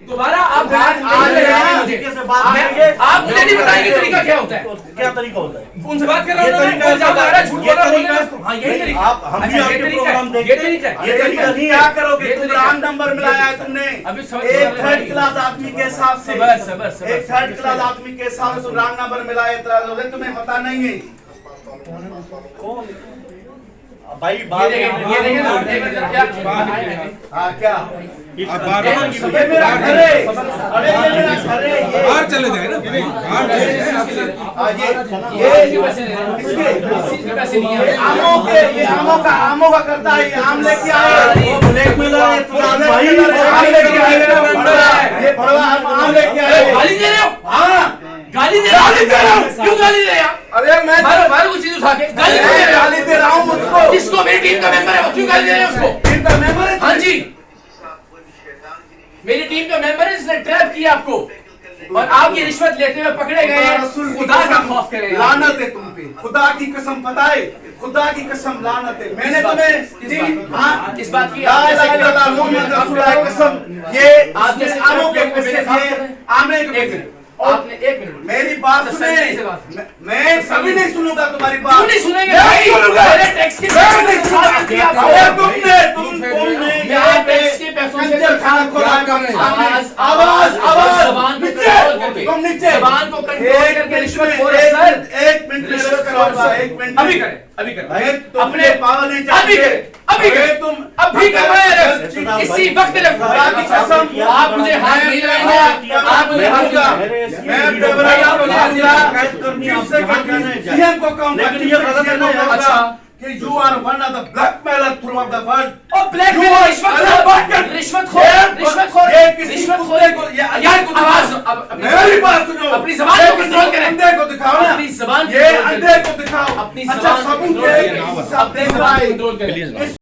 दोबारा आप आप मुझे नहीं बताएंगे तरीका क्या होता है। क्या तरीका होता है? उनसे बात कर रहा हूँ, झूठ बोल रहा है। हाँ यही तरीका। आप हम भी आपके प्रोग्राम देखते ये तरीका है। ये तरीका नहीं क्या है। करोगे? तुम रॉन्ग नंबर मिलाया है तुमने। अभी समझ एक थर्ड क्लास आदमी के हिसाब से एक थर्ड क्लास आदमी के हिसाब से तुम रॉन्ग नंबर मिलाए, तुम्हें पता नहीं है। भाई ये देखें हाँ क्या? अब बार ये मेरा घर है। अरे ये मेरा घर है। बाहर चले जाए ना, बाहर चले जाए आपसे। ये आमों का करता है। ये आम लेके आए, ब्लैकमेलर है। आम लेके आए, ये भड़वा आम लेके आए। गाली दे रहे हो? हाँ गाली दे रहे हो? क्यों गाली दे रहे हो? अरे मैं बाहर कुछ चीज उठा के गाली दे रहे हो? गाली दे रहा हूँ मुझको। किसको? मेरी टीम का मेंबर है, वो क्यों गाली दे रहे हैं उसको? टीम का मेंबर है। हाँ जी, मेरी टीम का मेंबर है, जिसने ट्रैप किया आपको और आप ये रिश्वत लेते हुए पकड़े गए हैं। खुदा का खौफ करें। लानत है तुम पे, खुदा की कसम, पता है? खुदा की कसम लानत है। मैंने तुम्हें इस बात की कसम, ये आपने आमों के पैसे दिए, आमे के पैसे। आपने एक मिनट मेरी बात सुने। मैं कभी नहीं सुनूंगा तुम्हारी बात। क्यों नहीं सुनेंगे? नहीं सुनूंगा। मेरे टैक्स के मैं नहीं सुनूंगा। अरे तुमने यहाँ पे कंजर खाना खोला। आवाज तुम नीचे जबान को कंट्रोल करके रिश्वत खो रहे सर। एक मिनट एक मिनट अभी करें, अभी करें, अपने पावर नहीं अभी करें, अभी करें, तुम अभी कर रहे हैं। इसी वक्त खुदा की कसम, आप मुझे हाथ नहीं लगाएंगे, आप मुझे हाथ मैं सीएम को कहूंगा, लेकिन ये गलत है ना यार। अच्छा कि you are one of the blackmailer throughout the world। और ब्लैक रिश्वतखोर आवाज मेरी बात सुनो। अपनी जबान को कंट्रोल करें। अंधे को दिखाओ ना, अपनी जबान ये अंधे को दिखाओ। अपनी अच्छा जबान सबूत है, सब देख रहा है। कंट्रोल करें।